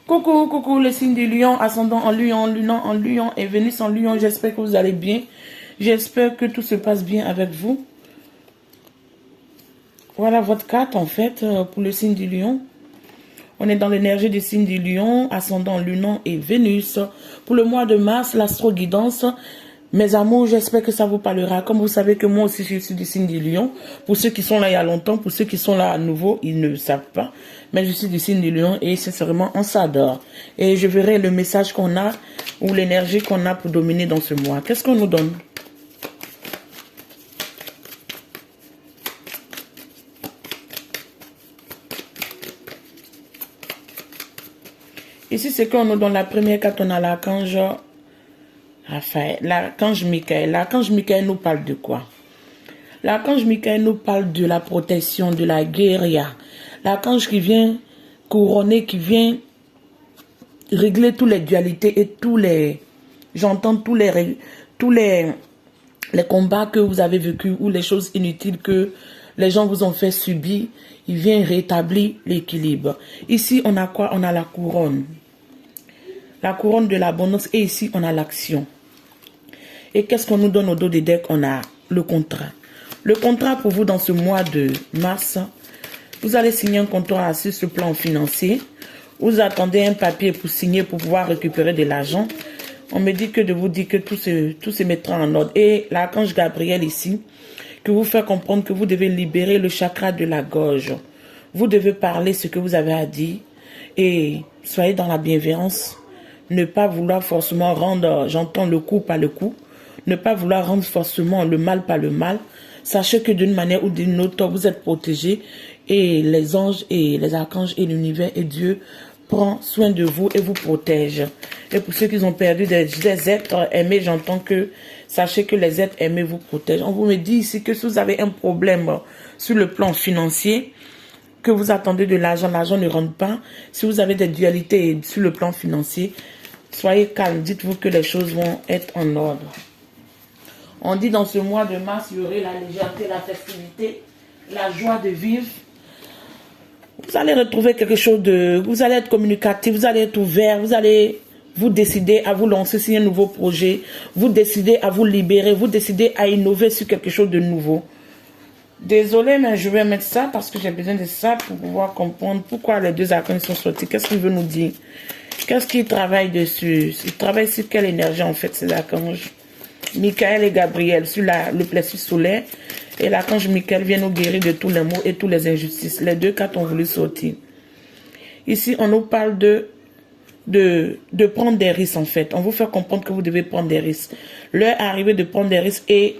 Coucou, coucou, le signe du lion, ascendant en lion, lunant en lion et Vénus en lion. J'espère que vous allez bien. J'espère que tout se passe bien avec vous. Voilà votre carte en fait pour le signe du lion. On est dans l'énergie du signe du lion, ascendant, lunant et Vénus. Pour le mois de mars, l'astro-guidance. Mes amours, j'espère que ça vous parlera. Comme vous savez que moi aussi, je suis du signe du lion. Pour ceux qui sont là il y a longtemps, pour ceux qui sont là à nouveau, ils ne savent pas. Mais je suis du signe du lion et sincèrement, on s'adore. Et je verrai le message qu'on a ou l'énergie qu'on a pour dominer dans ce mois. Qu'est-ce qu'on nous donne? Ici, c'est qu'on nous donne la première carte, on a l'archange Raphaël, l'archange Michael. L'archange Michael nous parle de quoi? L'archange Michael nous parle de la protection, de la guérilla. L'archange qui vient couronner, qui vient régler toutes les dualités et tous les... J'entends tous les combats que vous avez vécus ou les choses inutiles que les gens vous ont fait subir. Il vient rétablir l'équilibre. Ici, on a quoi? On a la couronne. La couronne de l'abondance. Et ici, on a l'action. Et qu'est-ce qu'on nous donne au dos des decks? On a le contrat. Le contrat pour vous dans ce mois de mars, vous allez signer un contrat sur ce plan financier. Vous attendez un papier pour signer pour pouvoir récupérer de l'argent. On me dit que de vous dire que tout se mettra en ordre. Et l'archange Gabriel ici, que vous fait comprendre que vous devez libérer le chakra de la gorge. Vous devez parler ce que vous avez à dire et soyez dans la bienveillance. Ne pas vouloir forcément rendre, j'entends le coup par le coup, ne pas vouloir rendre forcément le mal par le mal. Sachez que d'une manière ou d'une autre, vous êtes protégés et les anges et les archanges et l'univers et Dieu prend soin de vous et vous protège. Et pour ceux qui ont perdu des êtres aimés, j'entends que sachez que les êtres aimés vous protègent. On vous me dit ici que si vous avez un problème sur le plan financier, que vous attendez de l'argent ne rentre pas. Si vous avez des dualités sur le plan financier, soyez calme, dites-vous que les choses vont être en ordre. On dit dans ce mois de mars, il y aurait la légèreté, la festivité, la joie de vivre. Vous allez retrouver quelque chose de... Vous allez être communicatif, vous allez être ouvert, vous allez vous décider à vous lancer sur un nouveau projet, vous décidez à vous libérer, vous décidez à innover sur quelque chose de nouveau. Désolé, mais je vais mettre ça parce que j'ai besoin de ça pour pouvoir comprendre pourquoi les deux arcanes sont sortis. Qu'est-ce qu'il veut nous dire? Qu'est-ce qu'il travaille dessus? Il travaille sur quelle énergie en fait ces archanges? Michael et Gabriel sur le plexus solaire. Et l'archange Michael vient nous guérir de tous les maux et toutes les injustices. Les deux cartes ont voulu sortir. Ici, on nous parle de prendre des risques en fait. On vous fait comprendre que vous devez prendre des risques. L'heure est arrivée de prendre des risques et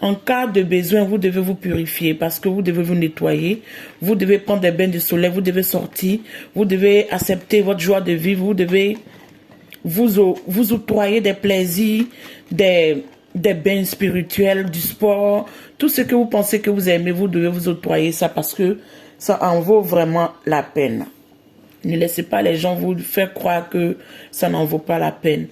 en cas de besoin, vous devez vous purifier parce que vous devez vous nettoyer. Vous devez prendre des bains de soleil, vous devez sortir. Vous devez accepter votre joie de vivre. Vous devez vous octroyer des plaisirs, des bains spirituels, du sport. Tout ce que vous pensez que vous aimez, vous devez vous octroyer ça parce que ça en vaut vraiment la peine. Ne laissez pas les gens vous faire croire que ça n'en vaut pas la peine.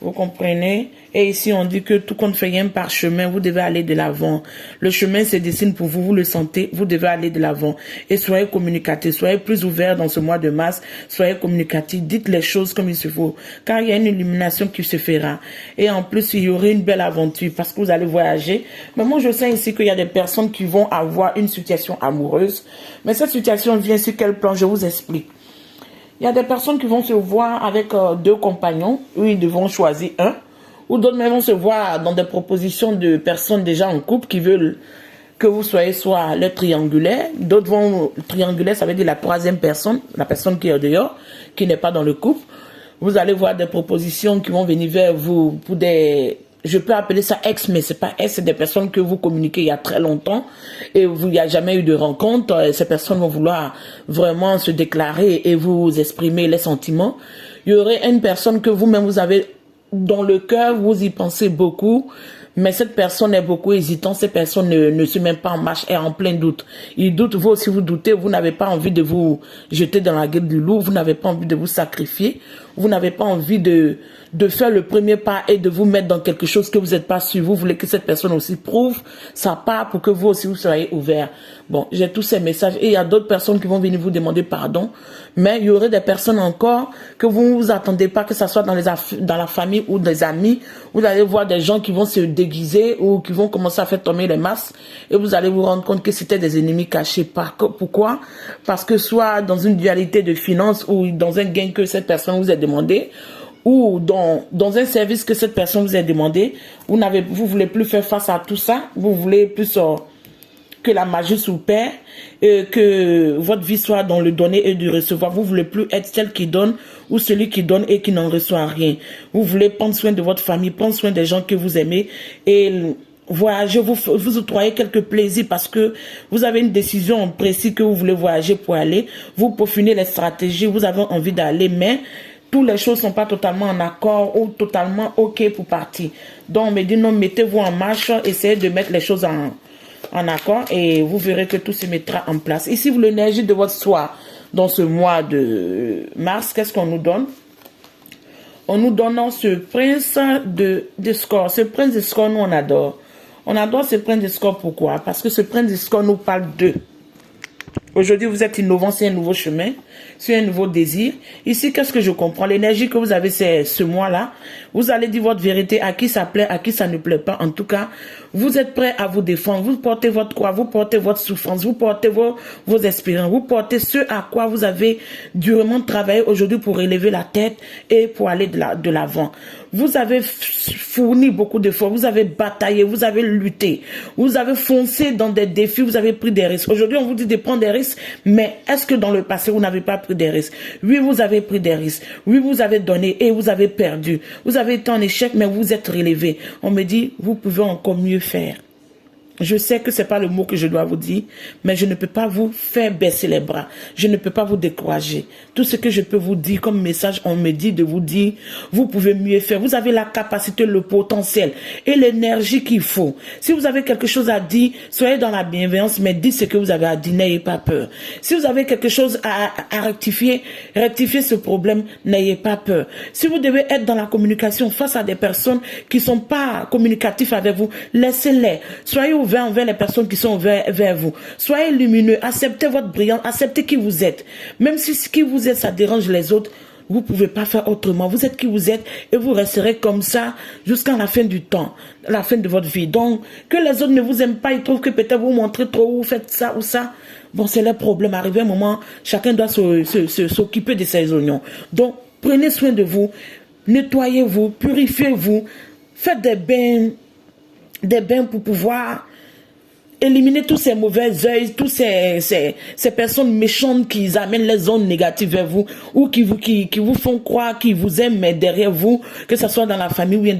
Vous comprenez? Et ici, on dit que tout compte fait un parchemin, vous devez aller de l'avant. Le chemin se dessine pour vous, vous le sentez, vous devez aller de l'avant. Et soyez communicatifs, soyez plus ouverts dans ce mois de mars, soyez communicatifs, dites les choses comme il se faut. Car il y a une illumination qui se fera. Et en plus, il y aura une belle aventure parce que vous allez voyager. Mais moi, je sais ici qu'il y a des personnes qui vont avoir une situation amoureuse. Mais cette situation vient sur quel plan? Je vous explique. Il y a des personnes qui vont se voir avec deux compagnons, où ils devront choisir un, ou d'autres même vont se voir dans des propositions de personnes déjà en couple qui veulent que vous soyez soit le triangulaire, d'autres vont triangulaire, ça veut dire la troisième personne, la personne qui est dehors, qui n'est pas dans le couple. Vous allez voir des propositions qui vont venir vers vous pour des... Je peux appeler ça ex, mais c'est pas ex, c'est des personnes que vous communiquez il y a très longtemps et il n'y a jamais eu de rencontre. Ces personnes vont vouloir vraiment se déclarer et vous exprimer les sentiments. Il y aurait une personne que vous-même vous avez dans le cœur, vous y pensez beaucoup, mais cette personne est beaucoup hésitante, cette personne ne se met pas en marche, est en plein doute. Il doute, vous aussi vous doutez, vous n'avez pas envie de vous jeter dans la gueule du loup, vous n'avez pas envie de vous sacrifier, vous n'avez pas envie de faire le premier pas et de vous mettre dans quelque chose que vous n'êtes pas sûr. Vous voulez que cette personne aussi prouve sa part pour que vous aussi vous soyez ouvert. Bon, j'ai tous ces messages et il y a d'autres personnes qui vont venir vous demander pardon Mais il y aurait des personnes encore que vous ne vous attendez pas, que ce soit dans la famille ou des amis. Vous allez voir des gens qui vont se déguiser ou qui vont commencer à faire tomber les masques et vous allez vous rendre compte que c'était des ennemis cachés. Pourquoi? Parce que soit dans une dualité de finances ou dans un gain que cette personne vous a demandé, ou dans un service que cette personne vous a demandé, vous voulez plus faire face à tout ça, vous voulez plus que la magie s'opère, que votre vie soit dans le donner et du recevoir. Vous voulez plus être celle qui donne ou celui qui donne et qui n'en reçoit rien. Vous voulez prendre soin de votre famille, prendre soin des gens que vous aimez et voyager, vous octroyez quelques plaisirs parce que vous avez une décision précise que vous voulez voyager pour aller. Vous peaufinez les stratégies, vous avez envie d'aller, mais toutes les choses ne sont pas totalement en accord ou totalement OK pour partir. Donc, on me dit non, mettez-vous en marche, essayez de mettre les choses en accord et vous verrez que tout se mettra en place. Ici, vous l'énergie de votre soi dans ce mois de mars, qu'est-ce qu'on nous donne? On nous donne ce prince de score. Ce prince de score, nous, on adore. On adore ce prince de score, pourquoi? Parce que ce prince de score nous parle d'eux. Aujourd'hui, vous êtes innovant, c'est un nouveau chemin, c'est un nouveau désir. Ici, qu'est-ce que je comprends? L'énergie que vous avez, c'est ce mois-là. Vous allez dire votre vérité, à qui ça plaît, à qui ça ne plaît pas. En tout cas, vous êtes prêt à vous défendre. Vous portez votre croix, vous portez votre souffrance, vous portez vos espérances, vous portez ce à quoi vous avez durement travaillé aujourd'hui pour élever la tête et pour aller de l'avant. Vous avez fourni beaucoup d'efforts, vous avez bataillé, vous avez lutté, vous avez foncé dans des défis, vous avez pris des risques. Aujourd'hui, on vous dit de prendre des risques, mais est-ce que dans le passé, vous n'avez pas pris des risques? Oui, vous avez pris des risques. Oui, vous avez donné et vous avez perdu. Vous avez été en échec, mais vous êtes relevé. On me dit, vous pouvez encore mieux faire. Je sais que c'est pas le mot que je dois vous dire, mais je ne peux pas vous faire baisser les bras. Je ne peux pas vous décourager. Tout ce que je peux vous dire comme message, on me dit de vous dire, vous pouvez mieux faire. Vous avez la capacité, le potentiel et l'énergie qu'il faut. Si vous avez quelque chose à dire, soyez dans la bienveillance, mais dites ce que vous avez à dire, n'ayez pas peur. Si vous avez quelque chose à rectifier ce problème, n'ayez pas peur. Si vous devez être dans la communication face à des personnes qui sont pas communicatives avec vous, laissez-les. Soyez ouvert envers les personnes qui sont vers vous. Soyez lumineux, acceptez votre brillance, acceptez qui vous êtes. Même si ce qui vous êtes, ça dérange les autres, vous ne pouvez pas faire autrement. Vous êtes qui vous êtes et vous resterez comme ça jusqu'à la fin du temps, la fin de votre vie. Donc, que les autres ne vous aiment pas, ils trouvent que peut-être vous montrez trop ou vous faites ça ou ça. Bon, c'est leur problème. Arrivé un moment, chacun doit s'occuper de ses oignons. Donc, prenez soin de vous, nettoyez-vous, purifiez-vous, faites des bains pour pouvoir éliminer tous ces mauvais œils, tous ces personnes méchantes qui amènent les ondes négatives vers vous ou qui vous font croire qu'ils vous aiment, mais derrière vous, que ce soit dans la famille ou bien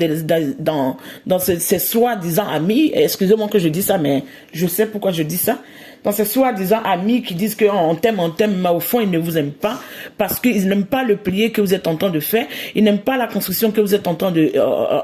dans ces soi-disant amis. Excusez-moi que je dis ça, mais je sais pourquoi je dis ça. Dans ces soi-disant amis qui disent qu'on t'aime, mais au fond, ils ne vous aiment pas parce qu'ils n'aiment pas le plié que vous êtes en train de faire. Ils n'aiment pas la construction que vous êtes en train de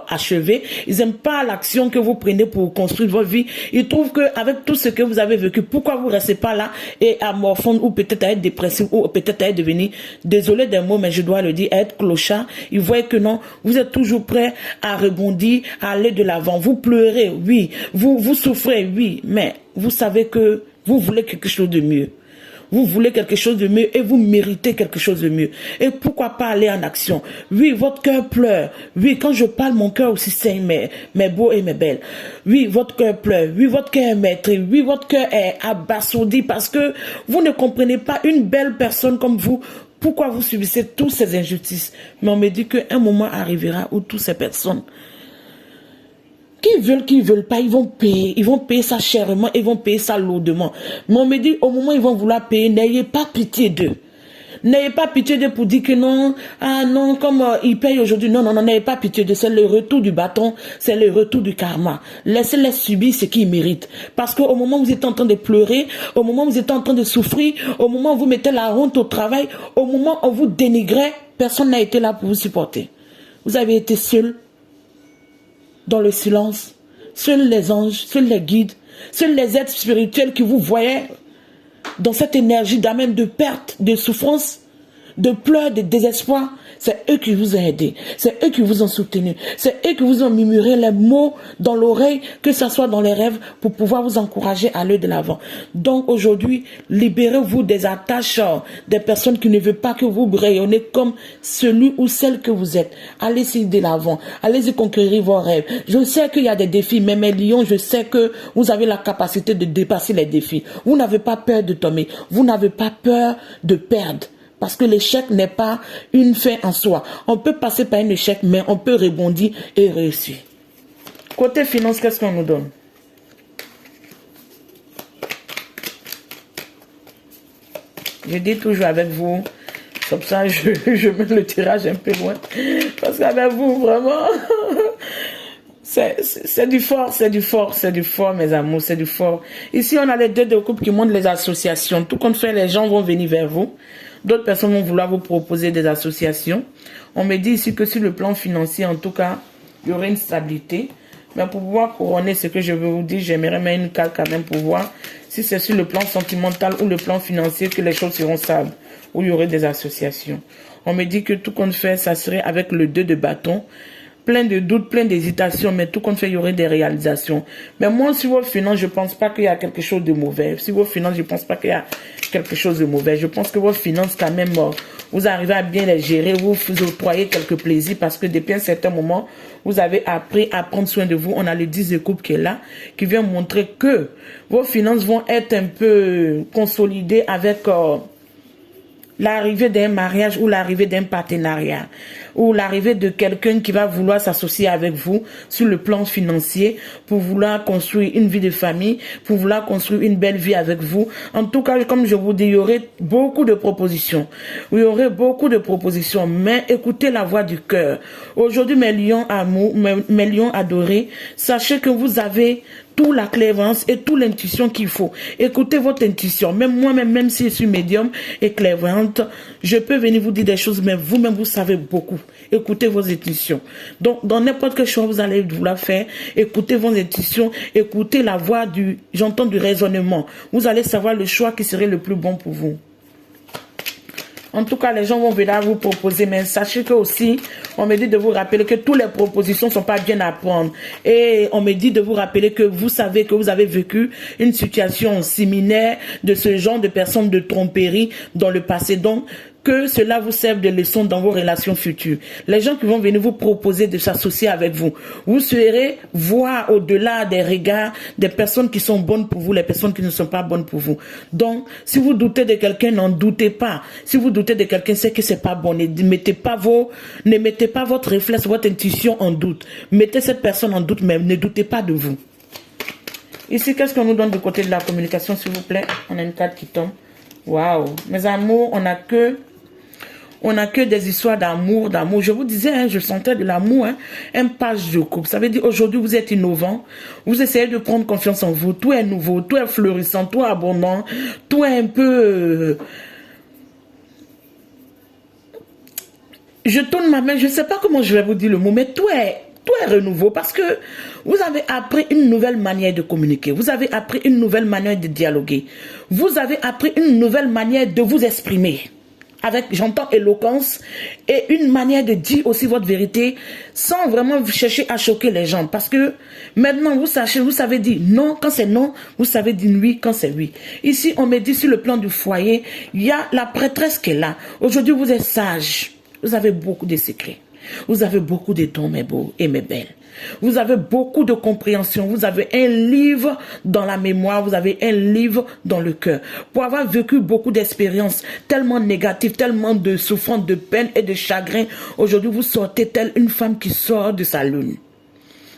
achever. Ils n'aiment pas l'action que vous prenez pour construire votre vie. Ils trouvent qu'avec tout ce que vous avez vécu, pourquoi vous ne restez pas là et à morfondre ou peut-être à être dépressif ou peut-être à être devenu, désolé des mots, mais je dois le dire, à être clochard. Ils voient que non, vous êtes toujours prêt à rebondir, à aller de l'avant. Vous pleurez, oui. Vous souffrez, oui. Mais vous savez que vous voulez quelque chose de mieux. Vous voulez quelque chose de mieux et vous méritez quelque chose de mieux. Et pourquoi pas aller en action? Oui, votre cœur pleure. Oui, quand je parle, mon cœur aussi saigne, mes beaux et mes belles. Oui, votre cœur pleure. Oui, votre cœur est maîtrisé. Oui, votre cœur est abasourdi parce que vous ne comprenez pas une belle personne comme vous. Pourquoi vous subissez toutes ces injustices? Mais on me dit qu'un moment arrivera où toutes ces personnes qui veulent pas, ils vont payer ça chèrement, ils vont payer ça lourdement. Mais on me dit, au moment où ils vont vouloir payer, n'ayez pas pitié d'eux. N'ayez pas pitié d'eux pour dire que non, ah non, comme ils payent aujourd'hui, non, n'ayez pas pitié d'eux, c'est le retour du bâton, c'est le retour du karma. Laissez-les subir ce qu'ils méritent. Parce qu'au moment où vous êtes en train de pleurer, au moment où vous êtes en train de souffrir, au moment où vous mettez la honte au travail, au moment où vous dénigrez, personne n'a été là pour vous supporter. Vous avez été seul, dans le silence, seuls les anges, seuls les guides, seuls les êtres spirituels qui vous voyaient dans cette énergie d'amène de perte, de souffrance, de pleurs, de désespoir, c'est eux qui vous ont aidé, c'est eux qui vous ont soutenu, c'est eux qui vous ont murmuré les mots dans l'oreille, que ce soit dans les rêves, pour pouvoir vous encourager à aller de l'avant. Donc aujourd'hui, libérez-vous des attaches des personnes qui ne veulent pas que vous rayonnez comme celui ou celle que vous êtes. Allez-y de l'avant, allez-y conquérir vos rêves. Je sais qu'il y a des défis, mais mes lions, je sais que vous avez la capacité de dépasser les défis. Vous n'avez pas peur de tomber, vous n'avez pas peur de perdre. Parce que l'échec n'est pas une fin en soi. On peut passer par un échec, mais on peut rebondir et réussir. Côté finance, qu'est-ce qu'on nous donne? Je dis toujours avec vous, comme ça je mets le tirage un peu loin. Parce qu'avec vous, vraiment, c'est du fort, c'est du fort, c'est du fort, mes amours, c'est du fort. Ici, on a les deux de couple qui montrent les associations. Tout compte fait, les gens vont venir vers vous. D'autres personnes vont vouloir vous proposer des associations. On me dit ici que sur le plan financier, en tout cas, il y aurait une stabilité. Mais pour pouvoir couronner ce que je veux vous dire, j'aimerais mettre une carte quand même pour voir si c'est sur le plan sentimental ou le plan financier que les choses seront stables, où il y aurait des associations. On me dit que tout compte fait, ça serait avec le 2 de bâton. Plein de doutes, plein d'hésitations, mais tout compte fait, il y aurait des réalisations. Mais moi, sur vos finances, je ne pense pas qu'il y a quelque chose de mauvais. Sur vos finances, je ne pense pas qu'il y a quelque chose de mauvais. Je pense que vos finances, quand même, vous arrivez à bien les gérer, vous octroyez quelques plaisirs parce que depuis un certain moment, vous avez appris à prendre soin de vous. On a le 10 de coupe qui est là, qui vient montrer que vos finances vont être un peu consolidées avec l'arrivée d'un mariage ou l'arrivée d'un partenariat ou l'arrivée de quelqu'un qui va vouloir s'associer avec vous sur le plan financier pour vouloir construire une vie de famille, pour vouloir construire une belle vie avec vous. En tout cas, comme je vous dis, il y aurait beaucoup de propositions. Il y aurait beaucoup de propositions, mais écoutez la voix du cœur. Aujourd'hui, mes lions amour, mes lions adorés, sachez que vous avez toute la clairvoyance et toute l'intuition qu'il faut. Écoutez votre intuition. Même moi-même, même si je suis médium et clairvoyante, je peux venir vous dire des choses, mais vous-même, vous savez beaucoup. Écoutez vos intuitions. Donc, dans n'importe quel choix vous allez vouloir faire, écoutez vos intuitions, écoutez la voix j'entends du raisonnement. Vous allez savoir le choix qui serait le plus bon pour vous. En tout cas, les gens vont venir vous proposer, mais sachez que aussi, on me dit de vous rappeler que toutes les propositions ne sont pas bien à prendre. Et on me dit de vous rappeler que vous savez que vous avez vécu une situation similaire de ce genre de personnes de tromperie dans le passé. Donc, que cela vous serve de leçon dans vos relations futures. Les gens qui vont venir vous proposer de s'associer avec vous, vous serez voir au-delà des regards des personnes qui sont bonnes pour vous, les personnes qui ne sont pas bonnes pour vous. Donc, si vous doutez de quelqu'un, n'en doutez pas. Si vous doutez de quelqu'un, c'est que c'est pas bon. Ne mettez pas votre réflexe, votre intuition en doute. Mettez cette personne en doute, mais ne doutez pas de vous. Ici, qu'est-ce qu'on nous donne du côté de la communication, s'il vous plaît? On a une carte qui tombe. Waouh! Mes amours, on n'a que des histoires d'amour. Je vous disais, hein, je sentais de l'amour, hein, un page de coupe. Ça veut dire aujourd'hui vous êtes innovant, vous essayez de prendre confiance en vous, tout est nouveau, tout est fleurissant, tout est abondant, tout est un peu... Je tourne ma main, je ne sais pas comment je vais vous dire le mot, mais tout est renouveau parce que vous avez appris une nouvelle manière de communiquer, vous avez appris une nouvelle manière de dialoguer, vous avez appris une nouvelle manière de vous exprimer. Avec, j'entends éloquence et une manière de dire aussi votre vérité sans vraiment chercher à choquer les gens. Parce que maintenant, vous savez dire non quand c'est non, vous savez dire oui quand c'est oui. Ici, on me dit sur le plan du foyer, il y a la prêtresse qui est là. Aujourd'hui, vous êtes sage. Vous avez beaucoup de secrets. Vous avez beaucoup de dons, mes beaux et mes belles. Vous avez beaucoup de compréhension. Vous avez un livre dans la mémoire. Vous avez un livre dans le cœur. Pour avoir vécu beaucoup d'expériences tellement négatives, tellement de souffrance, de peine et de chagrin, aujourd'hui vous sortez telle une femme qui sort de sa lune.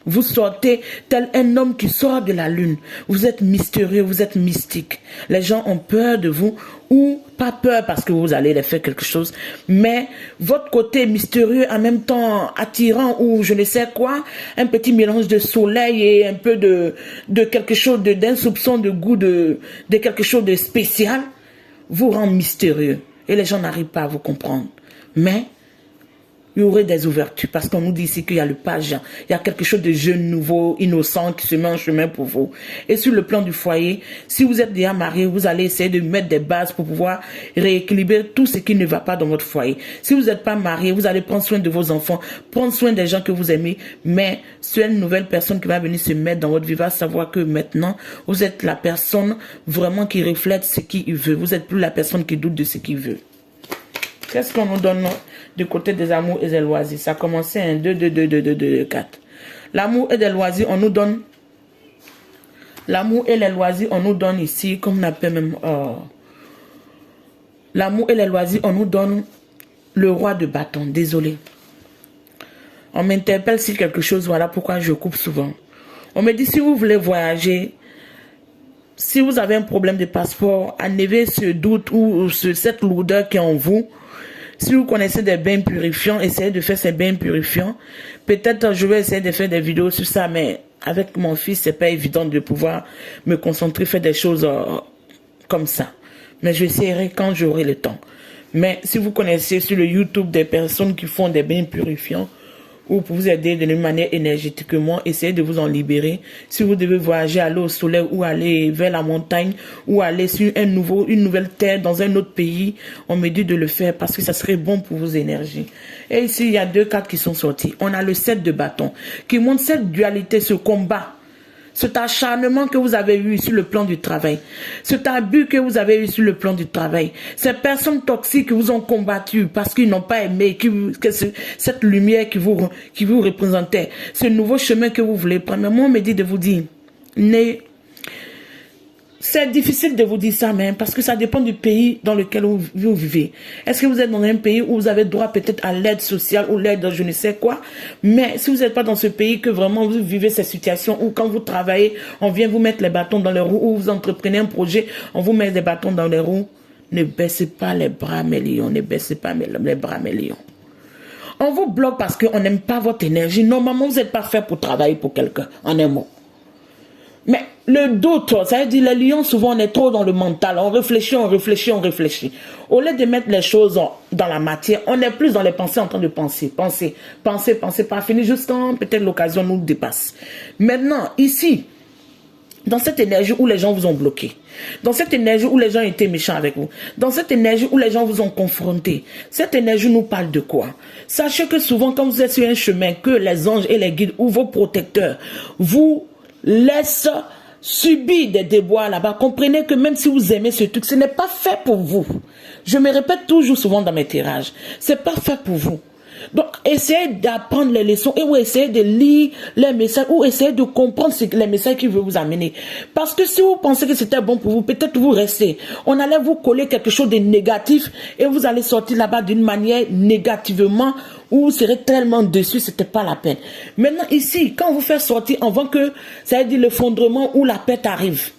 Vous sortez tel un homme qui sort de la lune. Vous êtes mystérieux, vous êtes mystique. Les gens ont peur de vous ou pas peur parce que vous allez les faire quelque chose. Mais votre côté mystérieux, en même temps attirant ou je ne sais quoi, un petit mélange de soleil et un peu de quelque chose, d'un soupçon de goût de quelque chose de spécial, vous rend mystérieux. Et les gens n'arrivent pas à vous comprendre. Mais il y aurait des ouvertures. Parce qu'on nous dit ici qu'il y a le page. Il y a quelque chose de jeune, nouveau, innocent qui se met en chemin pour vous. Et sur le plan du foyer, si vous êtes déjà marié, vous allez essayer de mettre des bases pour pouvoir rééquilibrer tout ce qui ne va pas dans votre foyer. Si vous n'êtes pas marié, vous allez prendre soin de vos enfants, prendre soin des gens que vous aimez. Mais c'est une nouvelle personne qui va venir se mettre dans votre vie, va savoir que maintenant, vous êtes la personne vraiment qui reflète ce qu'il veut. Vous n'êtes plus la personne qui doute de ce qu'il veut. Qu'est-ce qu'on nous donne du côté des amours et des loisirs? Ça a commencé un 2, 2, 2, 2, 2, 2, 4. L'amour et des loisirs, on nous donne... L'amour et les loisirs, on nous donne ici, comme on appelle même... L'amour et les loisirs, on nous donne le roi de bâton. Désolé. On m'interpelle sur quelque chose, voilà pourquoi je coupe souvent. On me dit, si vous voulez voyager, si vous avez un problème de passeport, enlevez ce doute ou cette lourdeur qui est en vous. Si vous connaissez des bains purifiants, essayez de faire ces bains purifiants. Peut-être je vais essayer de faire des vidéos sur ça, mais avec mon fils, c'est pas évident de pouvoir me concentrer, faire des choses comme ça. Mais j'essaierai quand j'aurai le temps. Mais si vous connaissez sur le YouTube des personnes qui font des bains purifiants, ou pour vous aider d'une manière énergétiquement, essayez de vous en libérer. Si vous devez voyager, aller au soleil ou aller vers la montagne ou aller sur une nouvelle terre dans un autre pays, on me dit de le faire parce que ça serait bon pour vos énergies. Et ici, il y a 2 cartes qui sont sorties. On a le 7 de bâton qui montre cette dualité, ce combat. Cet acharnement que vous avez eu sur le plan du travail, cet abus que vous avez eu sur le plan du travail, ces personnes toxiques qui vous ont combattu parce qu'ils n'ont pas aimé cette lumière qui vous représentait, ce nouveau chemin que vous voulez prendre. Moi, on me dit de vous dire, c'est difficile de vous dire ça même parce que ça dépend du pays dans lequel vous vivez. Est-ce que vous êtes dans un pays où vous avez droit peut-être à l'aide sociale ou l'aide je ne sais quoi? Mais si vous n'êtes pas dans ce pays que vraiment vous vivez ces situations où quand vous travaillez, on vient vous mettre les bâtons dans les roues, ou vous entreprenez un projet, on vous met des bâtons dans les roues, ne baissez pas les bras mes lions, ne baissez pas les bras mes lions. On vous bloque parce qu'on n'aime pas votre énergie. Normalement, vous n'êtes pas fait pour travailler pour quelqu'un, en un mot. Mais le doute, ça veut dire les lions, souvent on est trop dans le mental, on réfléchit, on réfléchit, on réfléchit. Au lieu de mettre les choses dans la matière, on est plus dans les pensées en train de penser, pas fini, juste quand peut-être l'occasion nous dépasse. Maintenant, ici, dans cette énergie où les gens vous ont bloqué, dans cette énergie où les gens étaient méchants avec vous, dans cette énergie où les gens vous ont confronté, cette énergie nous parle de quoi? Sachez que souvent quand vous êtes sur un chemin, que les anges et les guides ou vos protecteurs vous laisse subir des déboires là-bas. Comprenez que même si vous aimez ce truc, ce n'est pas fait pour vous. Je me répète toujours souvent dans mes tirages. C'est pas fait pour vous. Donc, essayez d'apprendre les leçons et ou essayez de lire les messages ou essayez de comprendre les messages qu'il veut vous amener. Parce que si vous pensez que c'était bon pour vous, peut-être vous restez. On allait vous coller quelque chose de négatif et vous allez sortir là-bas d'une manière négativement où vous serez tellement dessus, c'était pas la peine. Maintenant, ici, quand vous faites sortir avant que, ça veut dire l'effondrement ou la perte arrive,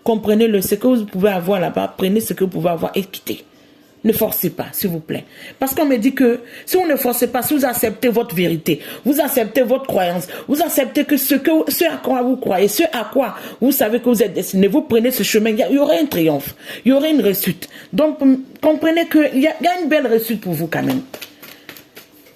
comprenez-le, ce que vous pouvez avoir là-bas, prenez ce que vous pouvez avoir et quittez. Ne forcez pas, s'il vous plaît. Parce qu'on me dit que si vous ne forcez pas, si vous acceptez votre vérité, vous acceptez votre croyance, vous acceptez que ce à quoi vous croyez, ce à quoi vous savez que vous êtes destiné, vous prenez ce chemin, il y aura un triomphe, il y aura une réussite. Donc, comprenez qu'il y a une belle réussite pour vous quand même.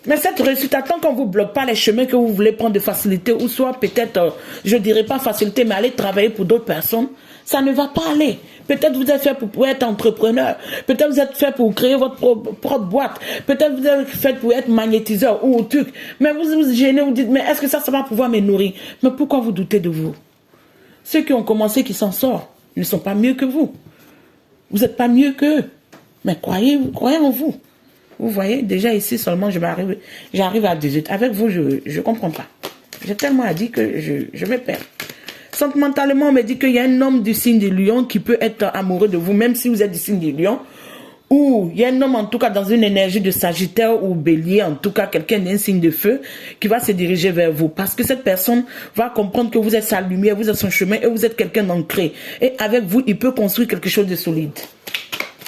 Mais cette réussite, tant qu'on ne vous bloque pas les chemins que vous voulez prendre de facilité, ou soit peut-être, je ne dirais pas facilité, mais aller travailler pour d'autres personnes, ça ne va pas aller. Peut-être vous êtes fait pour être entrepreneur, peut-être vous êtes fait pour créer votre propre boîte, peut-être vous êtes fait pour être magnétiseur ou truc, mais vous vous gênez, vous dites, mais est-ce que ça va pouvoir me nourrir? Mais pourquoi vous doutez de vous? Ceux qui ont commencé, qui s'en sortent, ne sont pas mieux que vous. Vous n'êtes pas mieux qu'eux. Mais croyez en vous. Vous voyez, déjà ici seulement, j'arrive à 18. Avec vous, je ne comprends pas. J'ai tellement dit que je me perds. Sentimentalement, on me dit qu'il y a un homme du signe du lion qui peut être amoureux de vous, même si vous êtes du signe du lion. Ou il y a un homme, en tout cas, dans une énergie de Sagittaire ou Bélier, en tout cas, quelqu'un d'un signe de feu, qui va se diriger vers vous. Parce que cette personne va comprendre que vous êtes sa lumière, vous êtes son chemin et vous êtes quelqu'un d'ancré. Et avec vous, il peut construire quelque chose de solide.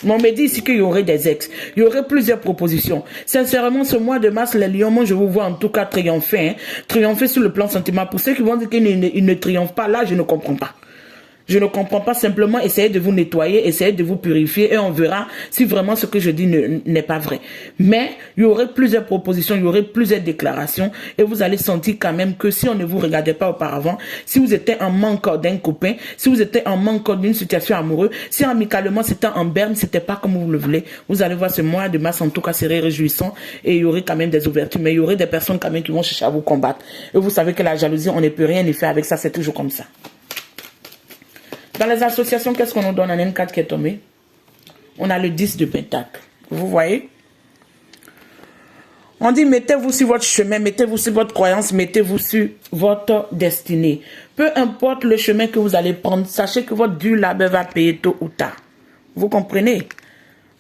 Mais on me dit ici qu'il y aurait des ex. Il y aurait plusieurs propositions. Sincèrement, ce mois de mars, les lions, moi, je vous vois en tout cas triompher. Triompher sur le plan sentiment. Pour ceux qui vont dire qu'ils ne triomphent pas, là, je ne comprends pas. Je ne comprends pas, simplement essayez de vous nettoyer, essayez de vous purifier et on verra si vraiment ce que je dis n'est pas vrai. Mais il y aurait plusieurs propositions, il y aurait plusieurs déclarations et vous allez sentir quand même que si on ne vous regardait pas auparavant, si vous étiez en manque d'un copain, si vous étiez en manque d'une situation amoureuse, si amicalement c'était en berne, c'était pas comme vous le voulez, vous allez voir ce mois de mars en tout cas serait réjouissant et il y aurait quand même des ouvertures, mais il y aurait des personnes quand même qui vont chercher à vous combattre. Et vous savez que la jalousie, on ne peut rien y faire avec ça, c'est toujours comme ça. Dans les associations, qu'est-ce qu'on nous donne en N4 qui est tombé? On a le 10 de Pentacle. Vous voyez? On dit mettez-vous sur votre chemin, mettez-vous sur votre croyance, mettez-vous sur votre destinée. Peu importe le chemin que vous allez prendre, sachez que votre dur labeur va payer tôt ou tard. Vous comprenez?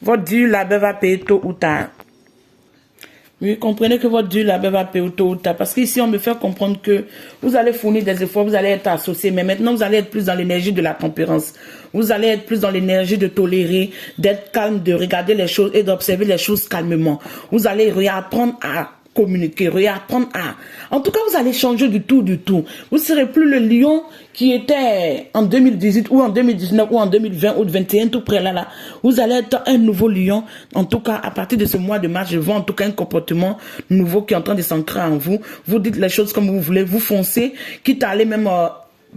Votre dur labeur va payer tôt ou tard. Oui, comprenez que votre dur labeur va payer tôt ou tard. Parce qu'ici, on me fait comprendre que vous allez fournir des efforts, vous allez être associé. Mais maintenant, vous allez être plus dans l'énergie de la tempérance. Vous allez être plus dans l'énergie de tolérer, d'être calme, de regarder les choses et d'observer les choses calmement. Vous allez réapprendre à communiquer, réapprendre à... En tout cas, vous allez changer du tout, du tout. Vous ne serez plus le lion qui était en 2018 ou en 2019 ou en 2020 ou 2021, tout près là. Vous allez être un nouveau lion. En tout cas, à partir de ce mois de mars, je vois en tout cas un comportement nouveau qui est en train de s'ancrer en vous. Vous dites les choses comme vous voulez, vous foncez, quitte à aller même...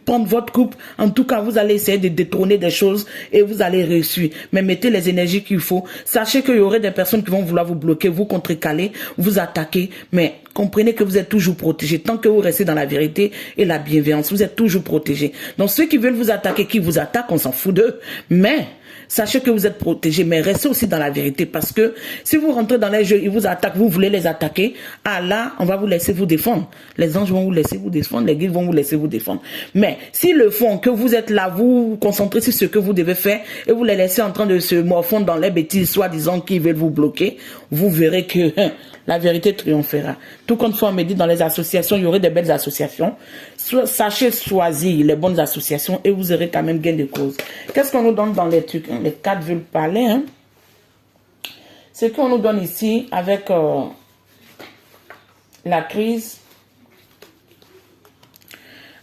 prendre votre coupe, en tout cas vous allez essayer de détourner des choses et vous allez réussir, mais mettez les énergies qu'il faut. Sachez qu'il y aurait des personnes qui vont vouloir vous bloquer, vous contrecaler, vous attaquer, mais comprenez que vous êtes toujours protégé. Tant que vous restez dans la vérité et la bienveillance, vous êtes toujours protégé. Donc ceux qui veulent vous attaquer, qui vous attaquent, on s'en fout d'eux, mais sachez que vous êtes protégé, mais restez aussi dans la vérité, parce que si vous rentrez dans les jeux, ils vous attaquent, vous voulez les attaquer, ah là, on va vous laisser vous défendre. Les anges vont vous laisser vous défendre, les guides vont vous laisser vous défendre. Mais s'ils le font, que vous êtes là, vous vous concentrez sur ce que vous devez faire, et vous les laissez en train de se morfondre dans les bêtises, soi-disant qu'ils veulent vous bloquer, vous verrez que la vérité triomphera. Tout comme on me dit dans les associations, il y aurait des belles associations. Sachez choisir les bonnes associations et vous aurez quand même gain de cause. Qu'est-ce qu'on nous donne dans les trucs? Les quatre veulent parler. Hein? Ce qu'on nous donne ici avec la crise.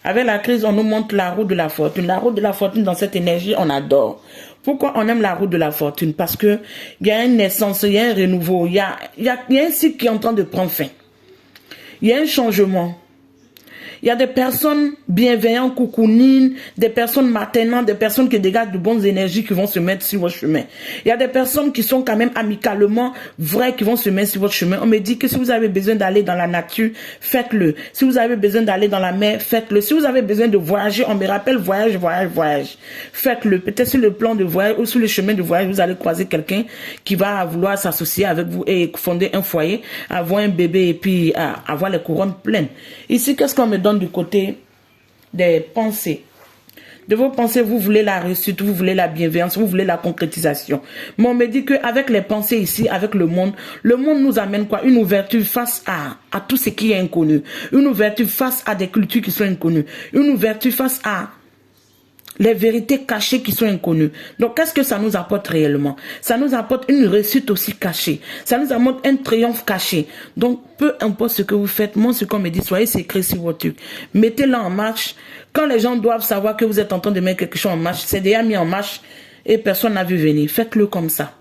Avec la crise, on nous montre la roue de la fortune. La roue de la fortune, dans cette énergie, on adore. Pourquoi on aime la roue de la fortune? Parce que il y a une naissance, il y a un renouveau, il y a un cycle qui est en train de prendre fin. Il y a un changement. Il y a des personnes bienveillantes, coucounines, des personnes maternantes, des personnes qui dégagent de bonnes énergies qui vont se mettre sur votre chemin. Il y a des personnes qui sont quand même amicalement vraies qui vont se mettre sur votre chemin. On me dit que si vous avez besoin d'aller dans la nature, faites-le. Si vous avez besoin d'aller dans la mer, faites-le. Si vous avez besoin de voyager, on me rappelle voyage, voyage, voyage. Faites-le. Peut-être sur le plan de voyage ou sur le chemin de voyage, vous allez croiser quelqu'un qui va vouloir s'associer avec vous et fonder un foyer, avoir un bébé et puis avoir les couronnes pleines. Ici, qu'est-ce qu'on me donne du côté des pensées? De vos pensées, vous voulez la réussite, vous voulez la bienveillance, vous voulez la concrétisation. Mais on me dit qu'avec les pensées ici, avec le monde nous amène quoi? Une ouverture face à tout ce qui est inconnu. Une ouverture face à des cultures qui sont inconnues. Une ouverture face à les vérités cachées qui sont inconnues. Donc, qu'est-ce que ça nous apporte réellement? Ça nous apporte une réussite aussi cachée. Ça nous apporte un triomphe caché. Donc, peu importe ce que vous faites, moi, ce qu'on me dit, soyez secret sur votre truc. Mettez-le en marche. Quand les gens doivent savoir que vous êtes en train de mettre quelque chose en marche, c'est déjà mis en marche et personne n'a vu venir. Faites-le comme ça.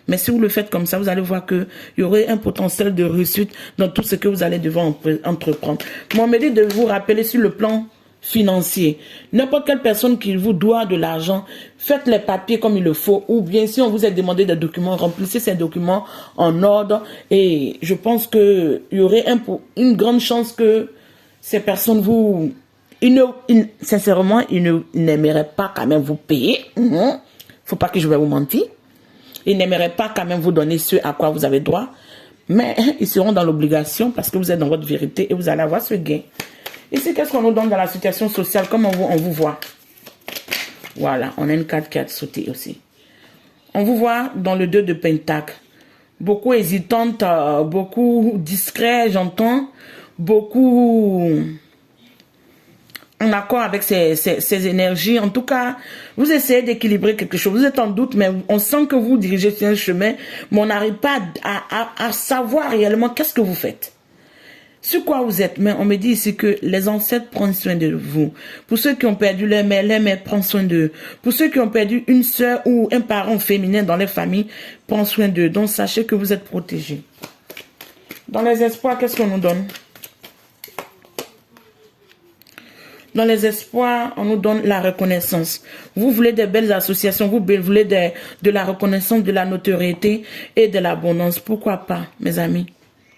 Mais si vous le faites comme ça, vous allez voir qu'il y aurait un potentiel de réussite dans tout ce que vous allez devoir entreprendre. Moi, on me dit de vous rappeler sur le plan financier. N'importe quelle personne qui vous doit de l'argent, faites les papiers comme il le faut, ou bien si on vous a demandé des documents, remplissez ces documents en ordre, et je pense que il y aurait une grande chance que ces personnes vous... sincèrement, ils n'aimeraient pas quand même vous payer. Faut pas que je vais vous mentir. Ils n'aimeraient pas quand même vous donner ce à quoi vous avez droit, mais ils seront dans l'obligation parce que vous êtes dans votre vérité et vous allez avoir ce gain. Ici, qu'est-ce qu'on nous donne dans la situation sociale? Comment on vous voit? Voilà, on a une carte qui a sauté aussi. On vous voit dans le 2 de Pentacle. Beaucoup hésitante, beaucoup discret, j'entends. Beaucoup en accord avec ces énergies. En tout cas, vous essayez d'équilibrer quelque chose. Vous êtes en doute, mais on sent que vous dirigez sur un chemin, mais on n'arrive pas à savoir réellement qu'est-ce que vous faites. sur quoi vous êtes. Mais on me dit ici que les ancêtres prennent soin de vous. Pour ceux qui ont perdu leur mère prend soin d'eux. Pour ceux qui ont perdu une sœur ou un parent féminin dans les familles, prend soin d'eux. Donc sachez que vous êtes protégés. Dans les espoirs, qu'est-ce qu'on nous donne? Dans les espoirs, on nous donne la reconnaissance. Vous voulez des belles associations, vous voulez de la reconnaissance, de la notoriété et de l'abondance. Pourquoi pas, mes amis?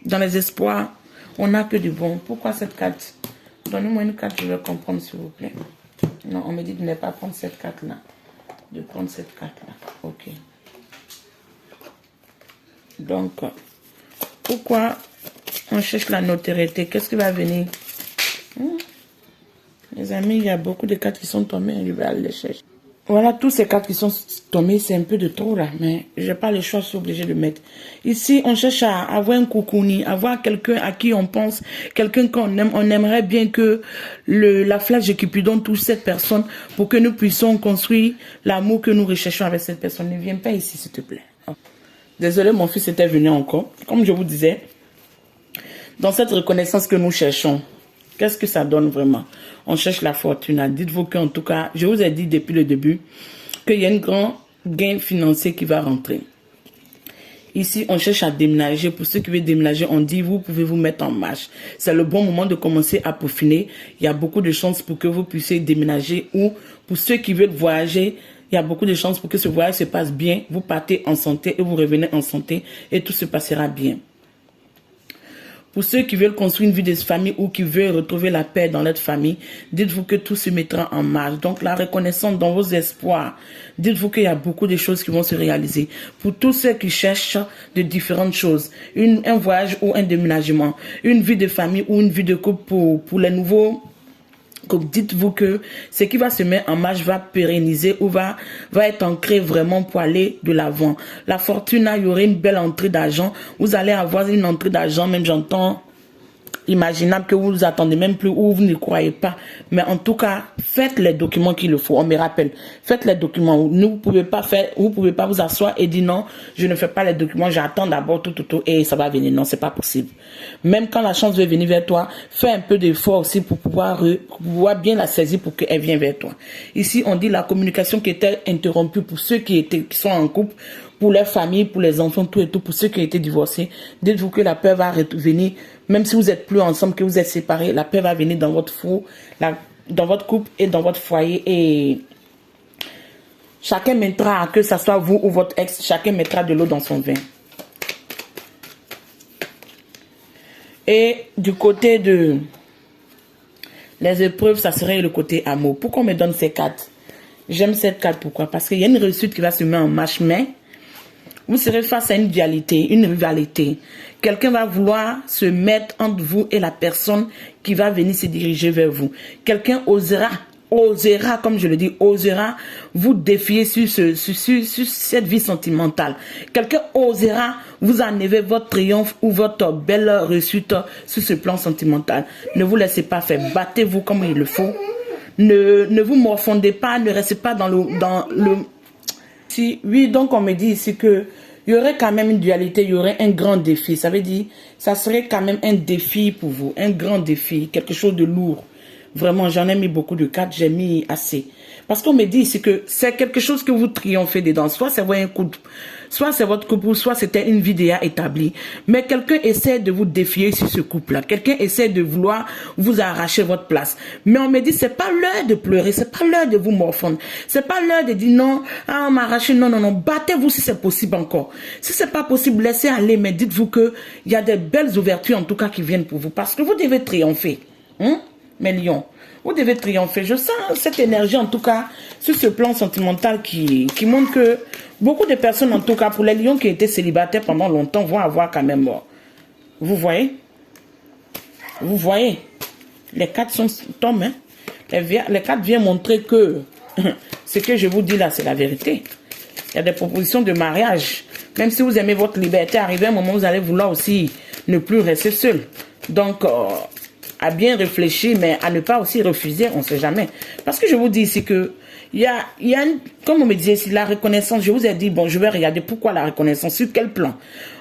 Dans les espoirs, on n'a que du bon. Pourquoi cette carte? Donnez-moi une carte, je vais comprendre, s'il vous plaît. Non, on me dit de ne pas prendre cette carte-là. De prendre cette carte-là. Ok. Donc, pourquoi on cherche la notoriété? Qu'est-ce qui va venir? Les amis, il y a beaucoup de cartes qui sont tombées. Je vais aller les chercher. Voilà, tous ces cartes qui sont tombées, c'est un peu de trop là. Mais je n'ai pas le choix, je suis obligé de mettre. Ici, on cherche à avoir un coucouni, avoir quelqu'un à qui on pense, quelqu'un qu'on aime. On aimerait bien que la flèche de Cupidon touche cette personne pour que nous puissions construire l'amour que nous recherchons avec cette personne. Ne viens pas ici, s'il te plaît. Désolé, mon fils était venu encore. Comme je vous disais, dans cette reconnaissance que nous cherchons, qu'est-ce que ça donne vraiment? On cherche la fortune. Dites-vous qu'en tout cas, je vous ai dit depuis le début qu'il y a un grand gain financier qui va rentrer. Ici, on cherche à déménager. Pour ceux qui veulent déménager, on dit, vous pouvez vous mettre en marche. C'est le bon moment de commencer à peaufiner. Il y a beaucoup de chances pour que vous puissiez déménager, ou pour ceux qui veulent voyager, il y a beaucoup de chances pour que ce voyage se passe bien. Vous partez en santé et vous revenez en santé et tout se passera bien. Pour ceux qui veulent construire une vie de famille ou qui veulent retrouver la paix dans leur famille, dites-vous que tout se mettra en marche. Donc la reconnaissance dans vos espoirs, dites-vous qu'il y a beaucoup de choses qui vont se réaliser. Pour tous ceux qui cherchent de différentes choses, un voyage ou un déménagement, une vie de famille ou une vie de couple pour les nouveaux, dites-vous que ce qui va se mettre en marche va pérenniser ou va être ancré vraiment pour aller de l'avant. La fortune, il y aurait une belle entrée d'argent. Vous allez avoir une entrée d'argent, même j'entends imaginable que vous ne vous attendez même plus ou vous ne croyez pas. Mais en tout cas, faites les documents qu'il le faut. On me rappelle, faites les documents. Vous pouvez pas vous asseoir et dire non, je ne fais pas les documents, j'attends d'abord tout et ça va venir. Non, c'est pas possible. Même quand la chance veut venir vers toi, fais un peu d'effort aussi pour pouvoir bien la saisir pour qu'elle vienne vers toi. Ici, on dit la communication qui était interrompue pour ceux qui sont en couple, pour leur famille, pour les enfants, tout et tout, pour ceux qui ont été divorcés. Dites-vous que la paix va revenir. Même si vous n'êtes plus ensemble, que vous êtes séparés, la paix va venir dans votre four, dans votre couple et dans votre foyer. Et chacun mettra, que ce soit vous ou votre ex, chacun mettra de l'eau dans son vin. Et du côté de les épreuves, ça serait le côté amour. Pourquoi on me donne ces cartes? J'aime cette carte, pourquoi? Parce qu'il y a une réussite qui va se mettre en marche, mais vous serez face à une dualité, une rivalité. Quelqu'un va vouloir se mettre entre vous et la personne qui va venir se diriger vers vous. Quelqu'un osera, comme je le dis, osera vous défier sur cette vie sentimentale. Quelqu'un osera vous enlever votre triomphe ou votre belle réussite sur ce plan sentimental. Ne vous laissez pas faire. Battez-vous comme il le faut. Ne vous morfondez pas, ne restez pas dans le... Oui, donc on me dit ici que il y aurait quand même une dualité, il y aurait un grand défi. Ça veut dire, ça serait quand même un défi pour vous, un grand défi, quelque chose de lourd. Vraiment, j'en ai mis beaucoup de cartes, j'ai mis assez. Parce qu'on me dit ici que c'est quelque chose que vous triomphez dedans. Soit c'est un couple, soit c'est votre couple, soit c'était une vie déjà établie. Mais quelqu'un essaie de vous défier sur ce couple-là. Quelqu'un essaie de vouloir vous arracher votre place. Mais on me dit, c'est pas l'heure de pleurer, c'est pas l'heure de vous morfondre. C'est pas l'heure de dire non, on m'a arraché, non, non, non. Battez-vous si c'est possible encore. Si c'est pas possible, laissez aller, mais dites-vous que il y a des belles ouvertures en tout cas qui viennent pour vous. Parce que vous devez triompher. Mes lions, vous devez triompher. Je sens cette énergie en tout cas sur ce plan sentimental qui montre que beaucoup de personnes en tout cas pour les lions qui étaient célibataires pendant longtemps vont avoir quand même mort. Vous voyez? Vous voyez? Les cartes tombent. Hein? Les cartes viennent montrer que ce que je vous dis là c'est la vérité. Il y a des propositions de mariage. Même si vous aimez votre liberté, arrivé à un moment vous allez vouloir aussi ne plus rester seul. Donc à bien réfléchir, mais à ne pas aussi refuser, on ne sait jamais. Parce que je vous dis ici que, comme on me disait ici, la reconnaissance, je vous ai dit, bon, je vais regarder pourquoi la reconnaissance, sur quel plan.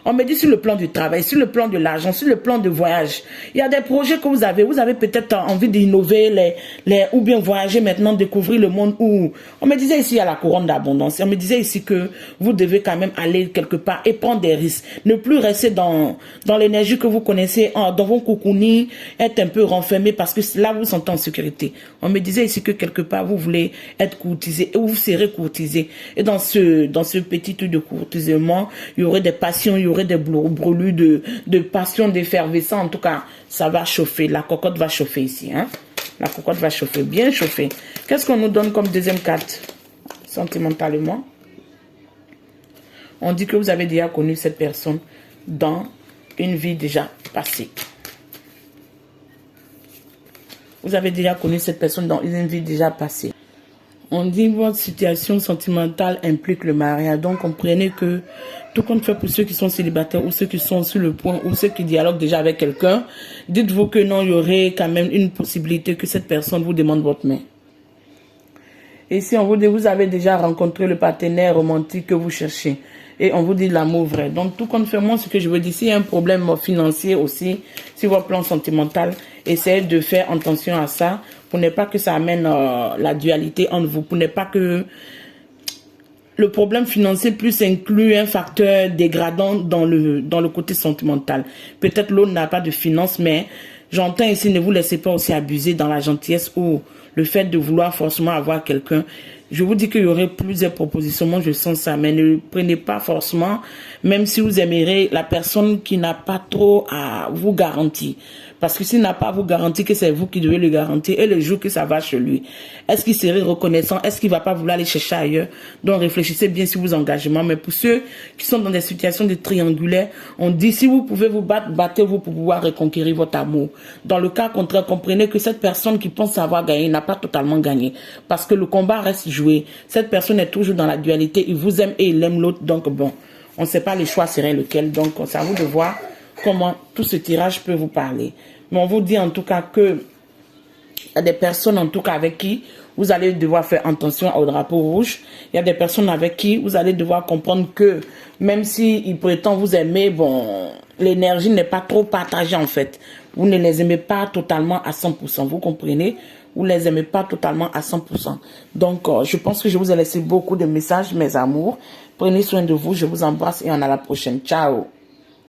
On me dit sur le plan du travail, sur le plan de l'argent, sur le plan de voyage. Il y a des projets que vous avez peut-être envie d'innover, ou bien voyager maintenant, découvrir le monde où... On me disait ici à la couronne d'abondance, on me disait ici que vous devez quand même aller quelque part et prendre des risques. Ne plus rester dans l'énergie que vous connaissez, dans vos cocoonis, être un peu renfermé parce que là, vous vous sentez en sécurité. On me disait ici que quelque part, vous voulez être courtisé et vous serez courtisé. Et dans ce petit truc de courtisement, il y aurait des passions, il y aurait des brûlures de passion, d'effervescence. En tout cas, ça va chauffer. La cocotte va chauffer ici. Hein? La cocotte va chauffer, bien chauffer. Qu'est-ce qu'on nous donne comme deuxième carte? Sentimentalement. On dit que vous avez déjà connu cette personne dans une vie déjà passée. Vous avez déjà connu cette personne dans une vie déjà passée. On dit que votre situation sentimentale implique le mariage. Donc, comprenez que tout compte fait pour ceux qui sont célibataires ou ceux qui sont sur le point ou ceux qui dialoguent déjà avec quelqu'un, dites-vous que non, il y aurait quand même une possibilité que cette personne vous demande votre main. Et si on vous dit, vous avez déjà rencontré le partenaire romantique que vous cherchez. Et on vous dit l'amour vrai. Donc, tout compte fait, moi, ce que je veux dire, s'il y a un problème financier aussi, sur votre plan sentimental, essayez de faire attention à ça, pour ne pas que ça amène la dualité entre vous, pour ne pas que le problème financier plus inclut un facteur dégradant dans le côté sentimental. Peut-être l'autre n'a pas de finances, mais j'entends ici, ne vous laissez pas aussi abuser dans la gentillesse ou le fait de vouloir forcément avoir quelqu'un. Je vous dis qu'il y aurait plusieurs propositions, moi je sens ça, mais ne prenez pas forcément, même si vous aimerez la personne qui n'a pas trop à vous garantir. Parce que s'il n'a pas à vous garantir que c'est vous qui devez le garantir, et le jour que ça va chez lui, est-ce qu'il serait reconnaissant? Est-ce qu'il ne va pas vouloir aller chercher ailleurs? Donc réfléchissez bien sur vos engagements. Mais pour ceux qui sont dans des situations de triangulaires, on dit si vous pouvez vous battre, battez-vous pour pouvoir reconquérir votre amour. Dans le cas contraire, comprenez que cette personne qui pense avoir gagné n'a pas totalement gagné. Parce que le combat reste joué. Cette personne est toujours dans la dualité. Il vous aime et il aime l'autre. Donc bon, on ne sait pas le choix serait lequel. Donc c'est à vous de voir comment tout ce tirage peut vous parler. Mais on vous dit en tout cas que il y a des personnes en tout cas avec qui vous allez devoir faire attention au drapeau rouge. Il y a des personnes avec qui vous allez devoir comprendre que même s'ils prétendent vous aimer, bon, l'énergie n'est pas trop partagée en fait. Vous ne les aimez pas totalement à 100%, vous comprenez? Vous ne les aimez pas totalement à 100%. Donc, je pense que je vous ai laissé beaucoup de messages, mes amours. Prenez soin de vous, je vous embrasse et on a la prochaine. Ciao!